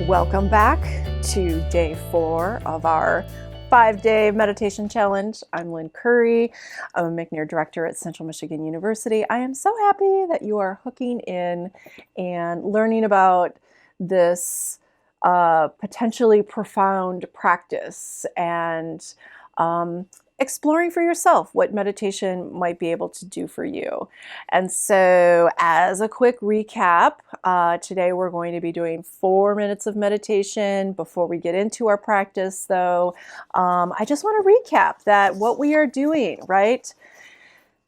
Welcome back to day 4 of our 5-day meditation challenge. I'm Lynn Curry. I'm a McNair director at Central Michigan University. I am so happy that you are hooking in and learning about this potentially profound practice and exploring for yourself what meditation might be able to do for you. And so as a quick recap, today we're going to be doing 4 minutes of meditation. Before we get into our practice though, I just want to recap that what we are doing, right?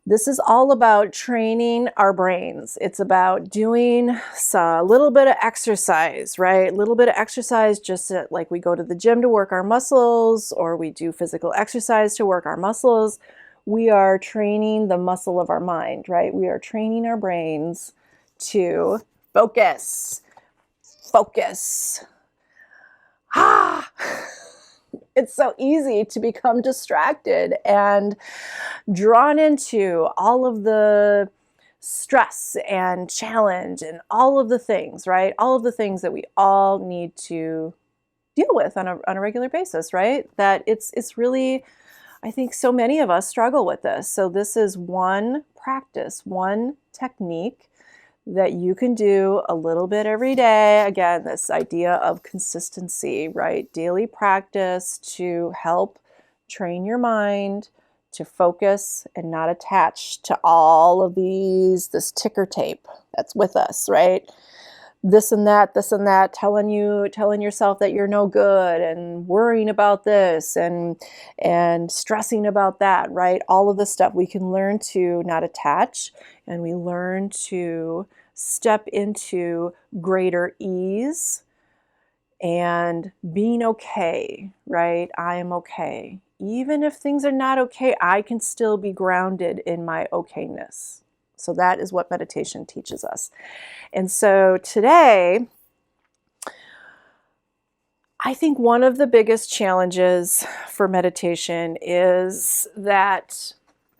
This is all about training our brains. It's about doing a little bit of exercise, right? A little bit of exercise, just like we go to the gym to work our muscles, or we do physical exercise to work our muscles. We are training the muscle of our mind, right? We are training our brains to focus. Focus. It's so easy to become distracted and drawn into all of the stress and challenge and all of the things, right? All of the things that we all need to deal with on a regular basis, right? That it's really, I think so many of us struggle with this. So this is one practice, one technique that you can do a little bit every day. Again, this idea of consistency, right? Daily practice to help train your mind to focus and not attach to all of this ticker tape that's with us, right? This and that, telling yourself that you're no good and worrying about this and stressing about that, right? All of this stuff we can learn to not attach, and we learn to step into greater ease and being okay, right? I am okay. Even if things are not okay, I can still be grounded in my okayness. So that is what meditation teaches us. And so today, I think one of the biggest challenges for meditation is that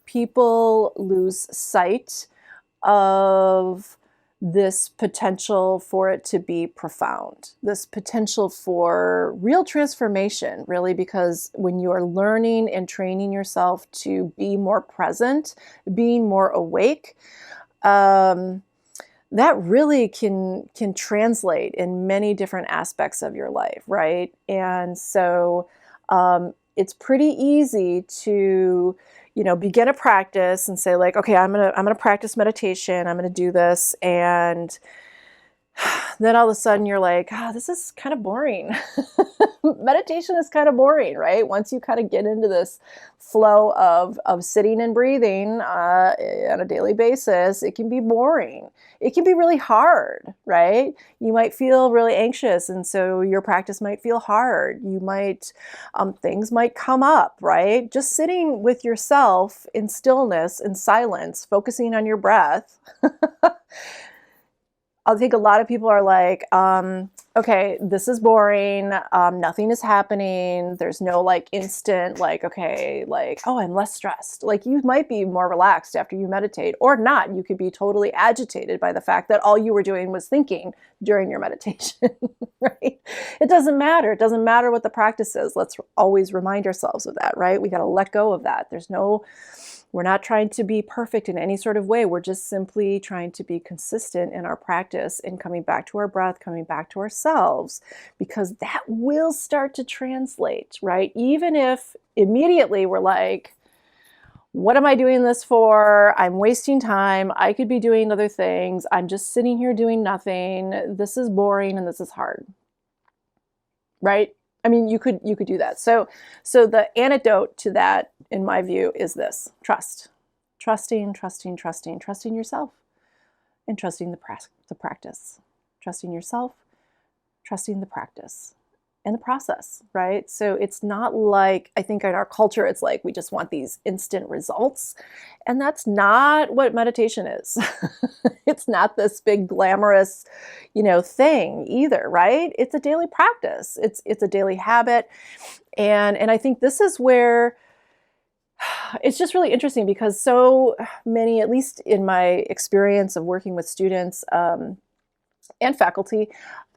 people lose sight of this potential for it to be profound, this potential for real transformation, really, because when you are learning and training yourself to be more present, being more awake, that really can translate in many different aspects of your life, right? And so it's pretty easy to begin a practice and say like, okay, I'm gonna practice meditation. I'm gonna do this, and then all of a sudden you're like, this is kind of boring. Meditation is kind of boring, right? Once you kind of get into this flow of sitting and breathing on a daily basis, it can be boring. It can be really hard, right? You might feel really anxious, and so your practice might feel hard. You might, things might come up, right? Just sitting with yourself in stillness and silence, focusing on your breath. I think a lot of people are like, okay, this is boring. Nothing is happening. There's no like instant, like, okay, like, oh, I'm less stressed. Like you might be more relaxed after you meditate, or not. You could be totally agitated by the fact that all you were doing was thinking during your meditation, right? It doesn't matter. It doesn't matter what the practice is. Let's always remind ourselves of that, right? We got to let go of that. We're not trying to be perfect in any sort of way. We're just simply trying to be consistent in our practice and coming back to our breath, coming back to ourselves, because that will start to translate, right? Even if immediately we're like, what am I doing this for? I'm wasting time. I could be doing other things. I'm just sitting here doing nothing. This is boring and this is hard, right? I mean, you could do that. So the antidote to that, in my view, is this: trust. Trusting yourself, and trusting the practice. Trusting yourself, trusting the practice and the process, right? So it's not like, I think in our culture, it's like we just want these instant results. And that's not what meditation is. It's not this big glamorous, thing either, right? It's a daily practice. It's a daily habit. And I think this is where it's just really interesting, because so many, at least in my experience of working with students, and faculty,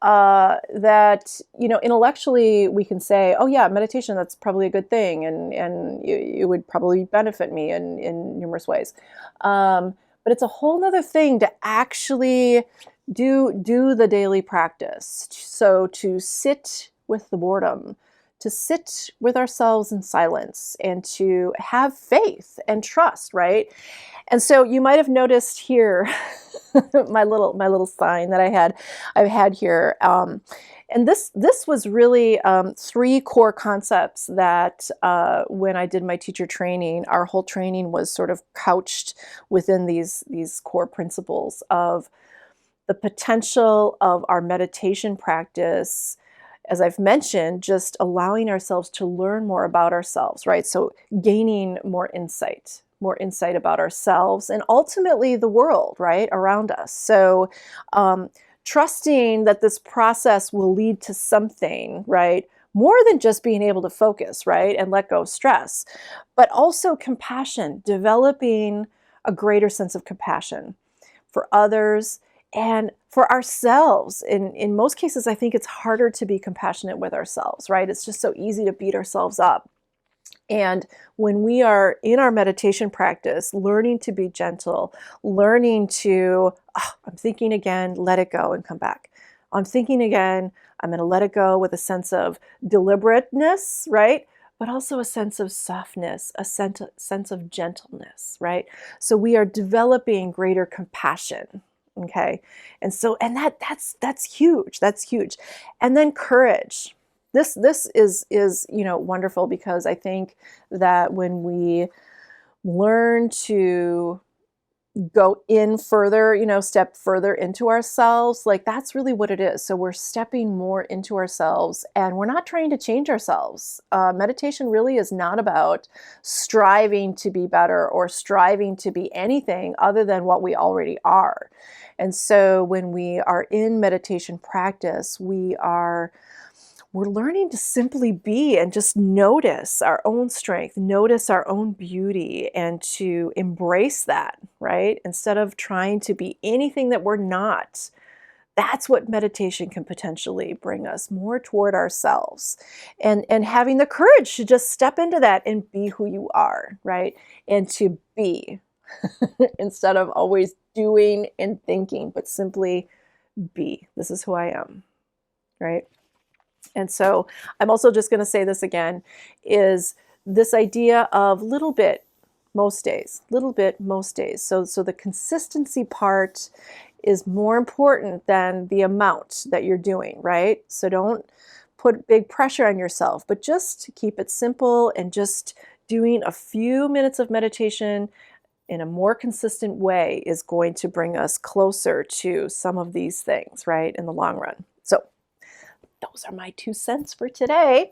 that, you know, intellectually we can say, oh yeah, meditation, that's probably a good thing, and it would probably benefit me in numerous ways. But it's a whole nother thing to actually do the daily practice. So to sit with the boredom, to sit with ourselves in silence, and to have faith and trust, right? And so you might have noticed here my little sign that I've had here. And this was really three core concepts that when I did my teacher training, our whole training was sort of couched within these core principles of the potential of our meditation practice. As I've mentioned, just allowing ourselves to learn more about ourselves, right? So gaining more insight about ourselves and ultimately the world, right, around us. So trusting that this process will lead to something, right? More than just being able to focus, right, and let go of stress, but also compassion, developing a greater sense of compassion for others and for ourselves. In most cases, I think it's harder to be compassionate with ourselves, right? It's just so easy to beat ourselves up. And when we are in our meditation practice, learning to be gentle, learning to, oh, I'm thinking again, let it go and come back. I'm thinking again, I'm going to let it go with a sense of deliberateness, right? But also a sense of softness, a sense of gentleness, right? So we are developing greater compassion. Okay. And so, and that's huge. That's huge. And then courage. This is, you know, wonderful, because I think that when we learn to go in further, you know, step further into ourselves, like that's really what it is. So we're stepping more into ourselves, and we're not trying to change ourselves. Meditation really is not about striving to be better or striving to be anything other than what we already are. And so when we are in meditation practice, we're learning to simply be and just notice our own strength, notice our own beauty, and to embrace that, right? Instead of trying to be anything that we're not. That's what meditation can potentially bring us more toward ourselves. And having the courage to just step into that and be who you are, right? And to be instead of always doing and thinking, but simply be. This is who I am, right? And so I'm also just going to say this again, is this idea of little bit most days, little bit most days. So the consistency part is more important than the amount that you're doing, right? So don't put big pressure on yourself, but just keep it simple, and just doing a few minutes of meditation in a more consistent way is going to bring us closer to some of these things, right, in the long run. So those are my 2 cents for today.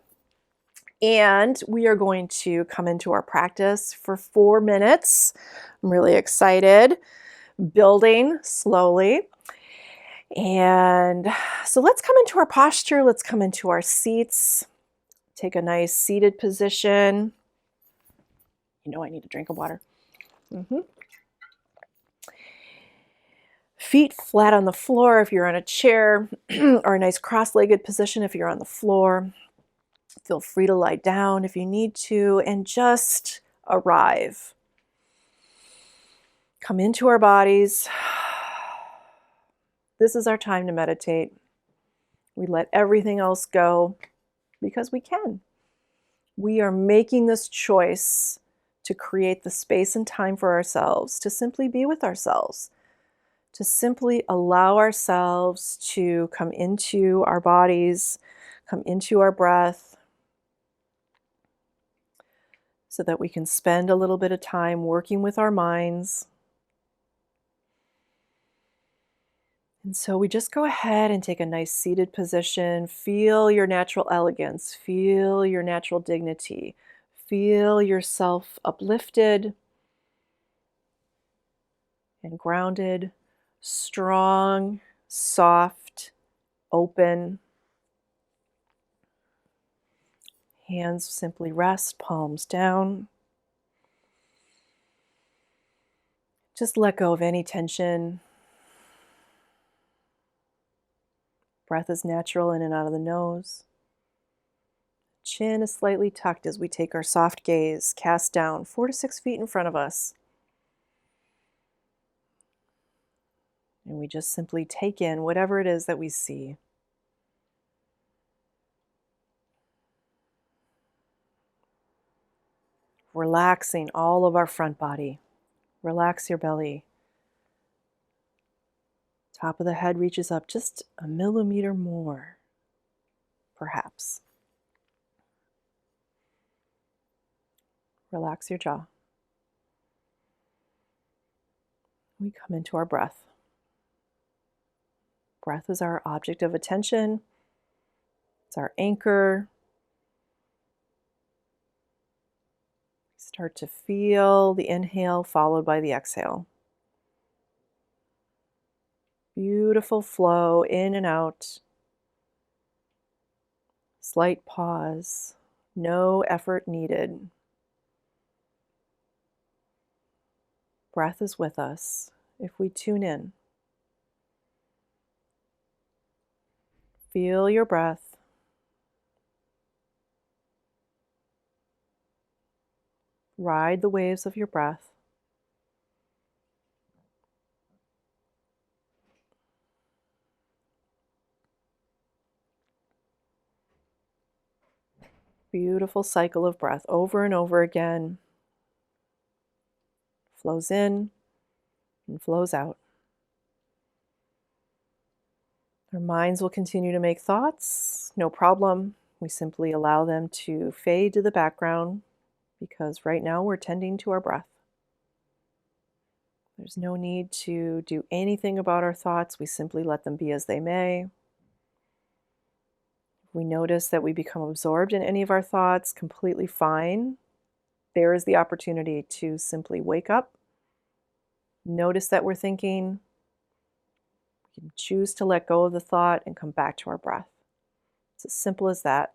And we are going to come into our practice for 4 minutes. I'm really excited, building slowly. And so let's come into our posture. Let's come into our seats. Take a nice seated position. You know, I need a drink of water. Feet flat on the floor if you're on a chair, or a nice cross-legged position if you're on the floor. Feel free to lie down if you need to, and just arrive. Come into our bodies. This is our time to meditate. We let everything else go because we can. We are making this choice to create the space and time for ourselves, to simply be with ourselves, to simply allow ourselves to come into our bodies, come into our breath, so that we can spend a little bit of time working with our minds. And so we just go ahead and take a nice seated position. Feel your natural elegance, feel your natural dignity, feel yourself uplifted and grounded, strong, soft, open. Hands simply rest, palms down. Just let go of any tension. Breath is natural in and out of the nose. Chin is slightly tucked as we take our soft gaze cast down 4 to 6 feet in front of us. And we just simply take in whatever it is that we see. Relaxing all of our front body. Relax your belly. Top of the head reaches up just a millimeter more, perhaps. Relax your jaw. We come into our breath. Breath is our object of attention. It's our anchor. Start to feel the inhale followed by the exhale. Beautiful flow in and out. Slight pause. No effort needed. Breath is with us if we tune in. Feel your breath. Ride the waves of your breath. Beautiful cycle of breath over and over again. Flows in and flows out. Our minds will continue to make thoughts, no problem. We simply allow them to fade to the background because right now we're tending to our breath. There's no need to do anything about our thoughts. We simply let them be as they may. If we notice that we become absorbed in any of our thoughts, completely fine. There is the opportunity to simply wake up, notice that we're thinking. We can choose to let go of the thought and come back to our breath. It's as simple as that.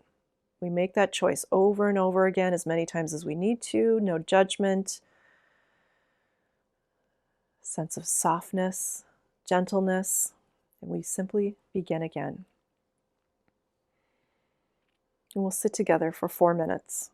We make that choice over and over again as many times as we need to. No judgment. Sense of softness, gentleness, and we simply begin again. And we'll sit together for 4 minutes.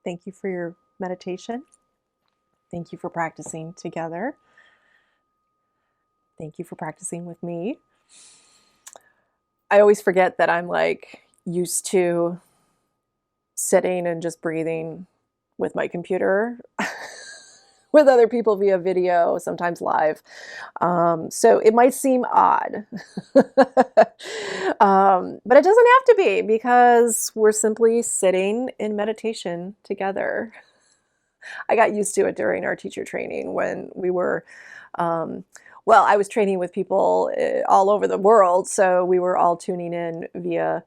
Thank you for your meditation. Thank you for practicing together. Thank you for practicing with me. I always forget that I'm like used to sitting and just breathing with my computer with other people via video, sometimes live. So it might seem odd, but it doesn't have to be, because we're simply sitting in meditation together. I got used to it during our teacher training when we were, well, I was training with people all over the world, so we were all tuning in via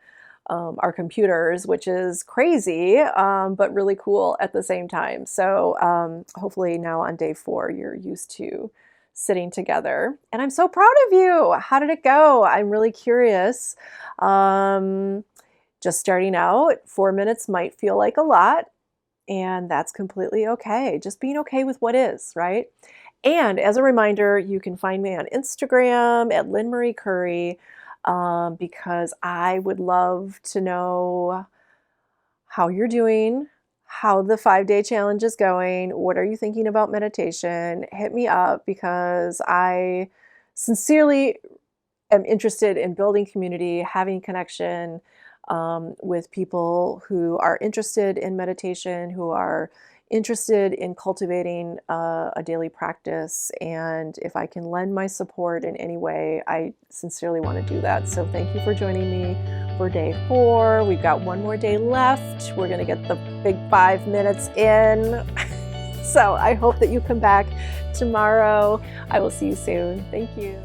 our computers, which is crazy, but really cool at the same time. So hopefully now on day 4, you're used to sitting together. And I'm so proud of you. How did it go? I'm really curious. Just starting out, 4 minutes might feel like a lot, and that's completely okay. Just being okay with what is, right? And as a reminder, you can find me on Instagram at Lynn Curry, because I would love to know how you're doing, how the 5-day challenge is going. What are you thinking about meditation? Hit me up, because I sincerely am interested in building community, having connection with people who are interested in meditation, who are interested in cultivating a daily practice. And if I can lend my support in any way, I sincerely want to do that. So thank you for joining me for day 4. We've got 1 more day left. We're going to get the big 5 minutes in. So I hope that you come back tomorrow. I will see you soon. Thank you.